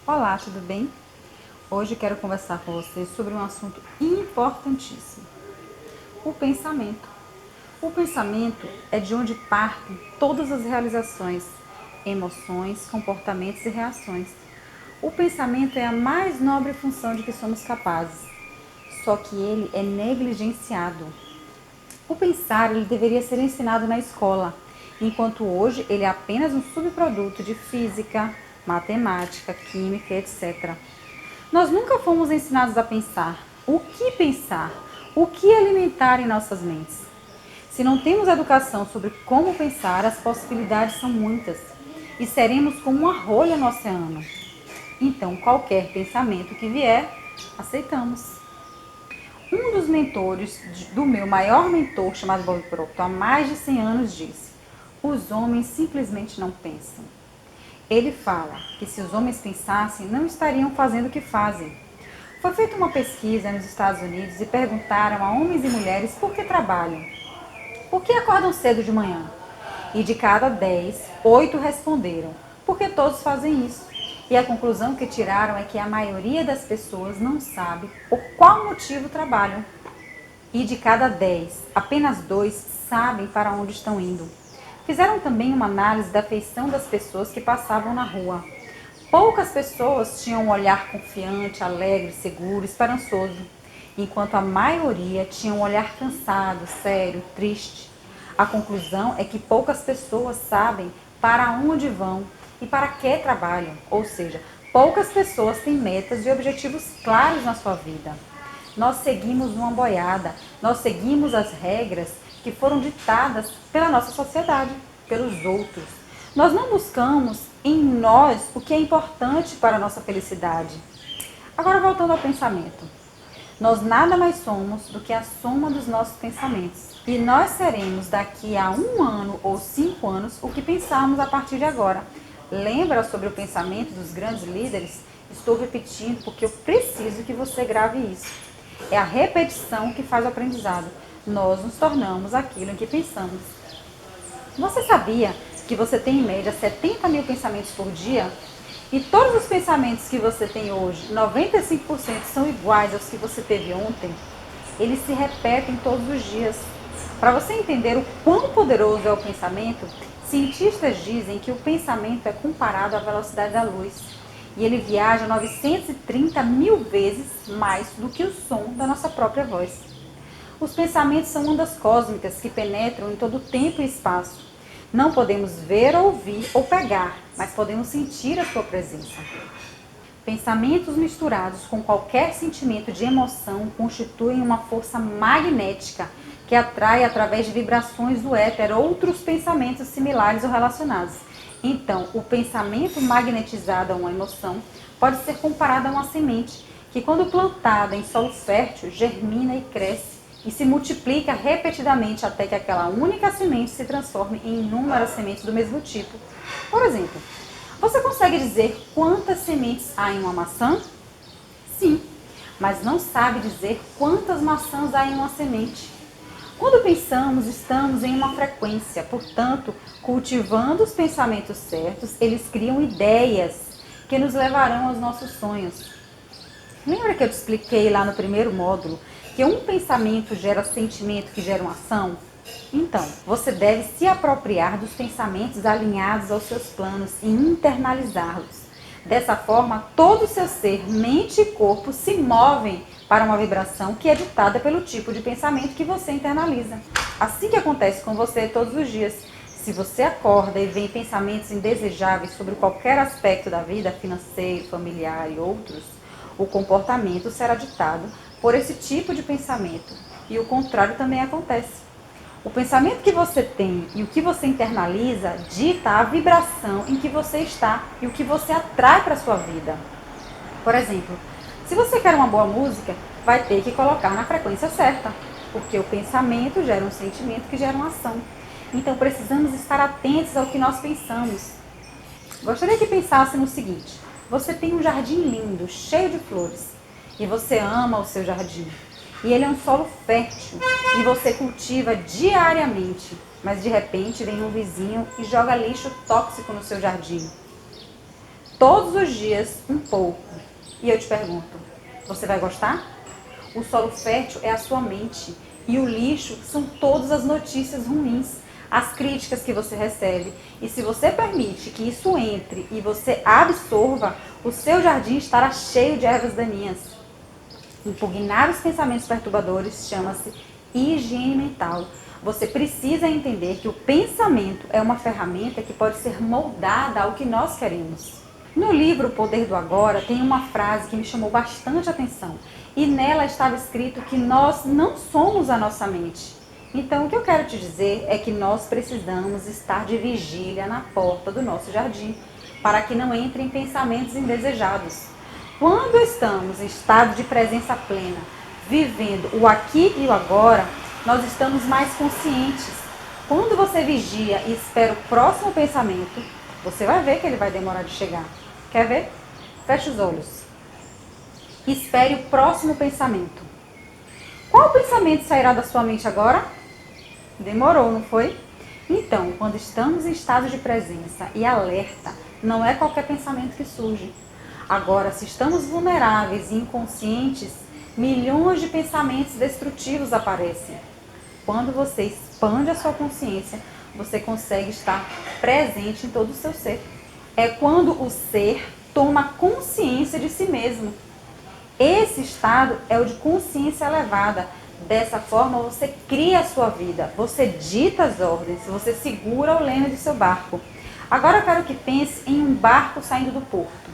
Olá, tudo bem? Hoje quero conversar com você sobre um assunto importantíssimo: o pensamento. O pensamento é de onde partem todas as realizações, emoções, comportamentos e reações. O pensamento é a mais nobre função de que somos capazes, só que ele é negligenciado. O pensar ele deveria ser ensinado na escola, enquanto hoje ele é apenas um subproduto de física, matemática, química, etc. Nós nunca fomos ensinados a pensar, o que alimentar em nossas mentes. Se não temos educação sobre como pensar, as possibilidades são muitas e seremos como uma rolha no oceano. Então, qualquer pensamento que vier, aceitamos. Um dos mentores do meu maior mentor, chamado Bob Proctor, há mais de 100 anos, disse: os homens simplesmente não pensam. Ele fala que se os homens pensassem, não estariam fazendo o que fazem. Foi feita uma pesquisa nos Estados Unidos e perguntaram a homens e mulheres por que trabalham. Por que acordam cedo de manhã? E de cada 10, 8 responderam, porque todos fazem isso. E a conclusão que tiraram é que a maioria das pessoas não sabe por qual motivo trabalham. E de cada 10, apenas 2 sabem para onde estão indo. Fizeram também uma análise da feição das pessoas que passavam na rua. Poucas pessoas tinham um olhar confiante, alegre, seguro, esperançoso, enquanto a maioria tinha um olhar cansado, sério, triste. A conclusão é que poucas pessoas sabem para onde vão e para que trabalham, ou seja, poucas pessoas têm metas e objetivos claros na sua vida. Nós seguimos uma boiada, nós seguimos as regras que foram ditadas pela nossa sociedade, pelos outros. Nós não buscamos em nós o que é importante para a nossa felicidade. Agora, voltando ao pensamento. Nós nada mais somos do que a soma dos nossos pensamentos. E nós seremos daqui a 1 ano ou 5 anos o que pensarmos a partir de agora. Lembra sobre o pensamento dos grandes líderes? Estou repetindo porque eu preciso que você grave isso. É a repetição que faz o aprendizado. Nós nos tornamos aquilo em que pensamos. Você sabia que você tem em média 70 mil pensamentos por dia? E todos os pensamentos que você tem hoje, 95% são iguais aos que você teve ontem? Eles se repetem todos os dias. Para você entender o quão poderoso é o pensamento, cientistas dizem que o pensamento é comparado à velocidade da luz. E ele viaja 930 mil vezes mais do que o som da nossa própria voz. Os pensamentos são ondas cósmicas que penetram em todo o tempo e espaço. Não podemos ver, ouvir ou pegar, mas podemos sentir a sua presença. Pensamentos misturados com qualquer sentimento de emoção constituem uma força magnética que atrai através de vibrações do éter outros pensamentos similares ou relacionados. Então, o pensamento magnetizado a uma emoção pode ser comparado a uma semente que, quando plantada em solo fértil, germina e cresce e se multiplica repetidamente até que aquela única semente se transforme em inúmeras sementes do mesmo tipo. Por exemplo, você consegue dizer quantas sementes há em uma maçã? Sim, mas não sabe dizer quantas maçãs há em uma semente. Quando pensamos, estamos em uma frequência, portanto, cultivando os pensamentos certos, eles criam ideias que nos levarão aos nossos sonhos. Lembra que eu te expliquei lá no primeiro módulo que um pensamento gera sentimento que gera uma ação? Então, você deve se apropriar dos pensamentos alinhados aos seus planos e internalizá-los. Dessa forma, todo o seu ser, mente e corpo se movem para uma vibração que é ditada pelo tipo de pensamento que você internaliza. Assim que acontece com você todos os dias. Se você acorda e vem pensamentos indesejáveis sobre qualquer aspecto da vida, financeiro, familiar e outros, o comportamento será ditado por esse tipo de pensamento. E o contrário também acontece. O pensamento que você tem e o que você internaliza dita a vibração em que você está e o que você atrai para a sua vida. Por exemplo, se você quer uma boa música, vai ter que colocar na frequência certa, porque o pensamento gera um sentimento que gera uma ação. Então precisamos estar atentos ao que nós pensamos. Gostaria que pensasse no seguinte: você tem um jardim lindo, cheio de flores, e você ama o seu jardim. E ele é um solo fértil, e você cultiva diariamente, mas de repente vem um vizinho e joga lixo tóxico no seu jardim. todos os dias um pouco. E eu te pergunto, você vai gostar? O solo fértil é a sua mente e o lixo são todas as notícias ruins, as críticas que você recebe. E se você permite que isso entre e você absorva, o seu jardim estará cheio de ervas daninhas. Impugnar os pensamentos perturbadores chama-se higiene mental. Você precisa entender que o pensamento é uma ferramenta que pode ser moldada ao que nós queremos. No livro O Poder do Agora tem uma frase que me chamou bastante atenção e nela estava escrito que nós não somos a nossa mente. Então o que eu quero te dizer é que nós precisamos estar de vigília na porta do nosso jardim para que não entrem pensamentos indesejados. Quando estamos em estado de presença plena, vivendo o aqui e o agora, nós estamos mais conscientes. Quando você vigia e espera o próximo pensamento, você vai ver que ele vai demorar de chegar. Quer ver? Feche os olhos. Espere o próximo pensamento. Qual pensamento sairá da sua mente agora? Demorou, não foi? Então, quando estamos em estado de presença e alerta, não é qualquer pensamento que surge. Agora, se estamos vulneráveis e inconscientes, milhões de pensamentos destrutivos aparecem. Quando você expande a sua consciência, você consegue estar presente em todo o seu ser. É quando o ser toma consciência de si mesmo. Esse estado é o de consciência elevada. Dessa forma, você cria a sua vida, você dita as ordens, você segura o leme do seu barco. Agora eu quero que pense em um barco saindo do porto.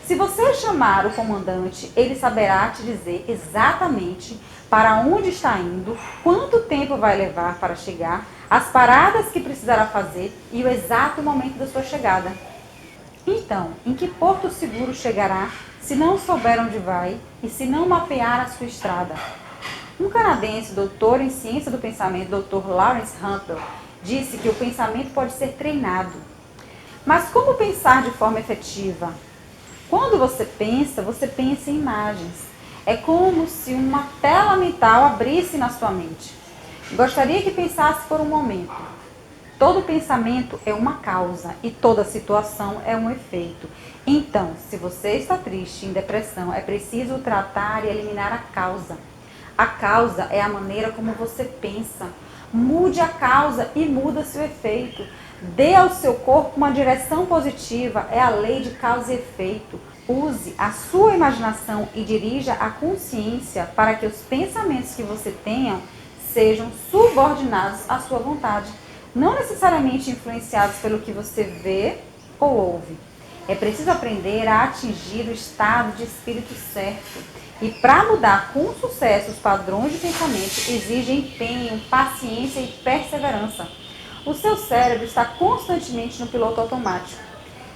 Se você chamar o comandante, ele saberá te dizer exatamente para onde está indo, quanto tempo vai levar para chegar, as paradas que precisará fazer e o exato momento da sua chegada. Então, em que porto seguro chegará se não souber onde vai e se não mapear a sua estrada? Um canadense, doutor em ciência do pensamento, Dr. Lawrence Hampel, disse que o pensamento pode ser treinado. Mas como pensar de forma efetiva? Quando você pensa em imagens. É como se uma tela mental abrisse na sua mente. Gostaria que pensasse por um momento. Todo pensamento é uma causa e toda situação é um efeito. Então, se você está triste, em depressão, é preciso tratar e eliminar a causa. A causa é a maneira como você pensa. Mude a causa e muda-se o efeito. Dê ao seu corpo uma direção positiva, é a lei de causa e efeito. Use a sua imaginação e dirija a consciência para que os pensamentos que você tenha sejam subordinados à sua vontade, não necessariamente influenciados pelo que você vê ou ouve. É preciso aprender a atingir o estado de espírito certo. E para mudar com sucesso os padrões de pensamento exige empenho, paciência e perseverança. O seu cérebro está constantemente no piloto automático.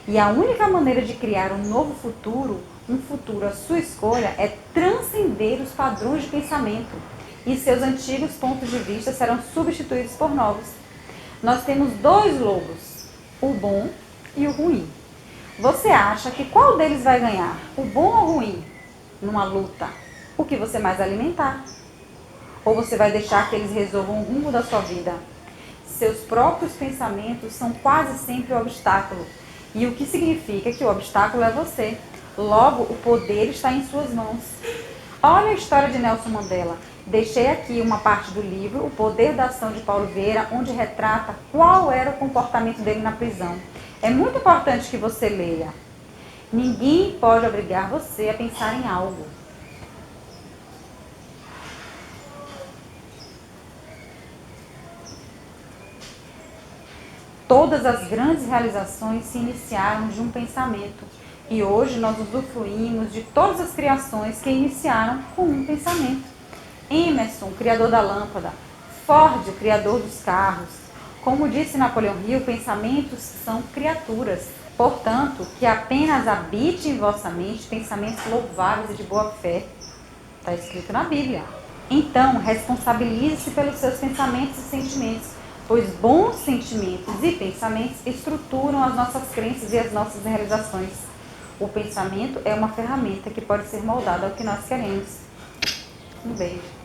E a única maneira de criar um novo futuro, um futuro à sua escolha, é transcender os padrões de pensamento. E seus antigos pontos de vista serão substituídos por novos. Nós temos dois lobos, o bom e o ruim. Você acha que qual deles vai ganhar, o bom ou o ruim, numa luta? O que você mais alimentar? Ou você vai deixar que eles resolvam o rumo da sua vida? Seus próprios pensamentos são quase sempre o obstáculo. E o que significa que o obstáculo é você. Logo, o poder está em suas mãos. Olha a história de Nelson Mandela. Deixei aqui uma parte do livro, O Poder da Ação, de Paulo Vieira, onde retrata qual era o comportamento dele na prisão. É muito importante que você leia. Ninguém pode obrigar você a pensar em algo. Todas as grandes realizações se iniciaram de um pensamento. E hoje nós usufruímos de todas as criações que iniciaram com um pensamento. Emerson, o criador da lâmpada. Ford, o criador dos carros. Como disse Napoleão Hill, pensamentos são criaturas. Portanto, que apenas habite em vossa mente pensamentos louváveis e de boa fé. Está escrito na Bíblia. Então, responsabilize-se pelos seus pensamentos e sentimentos, pois bons sentimentos e pensamentos estruturam as nossas crenças e as nossas realizações. O pensamento é uma ferramenta que pode ser moldada ao que nós queremos. Um beijo.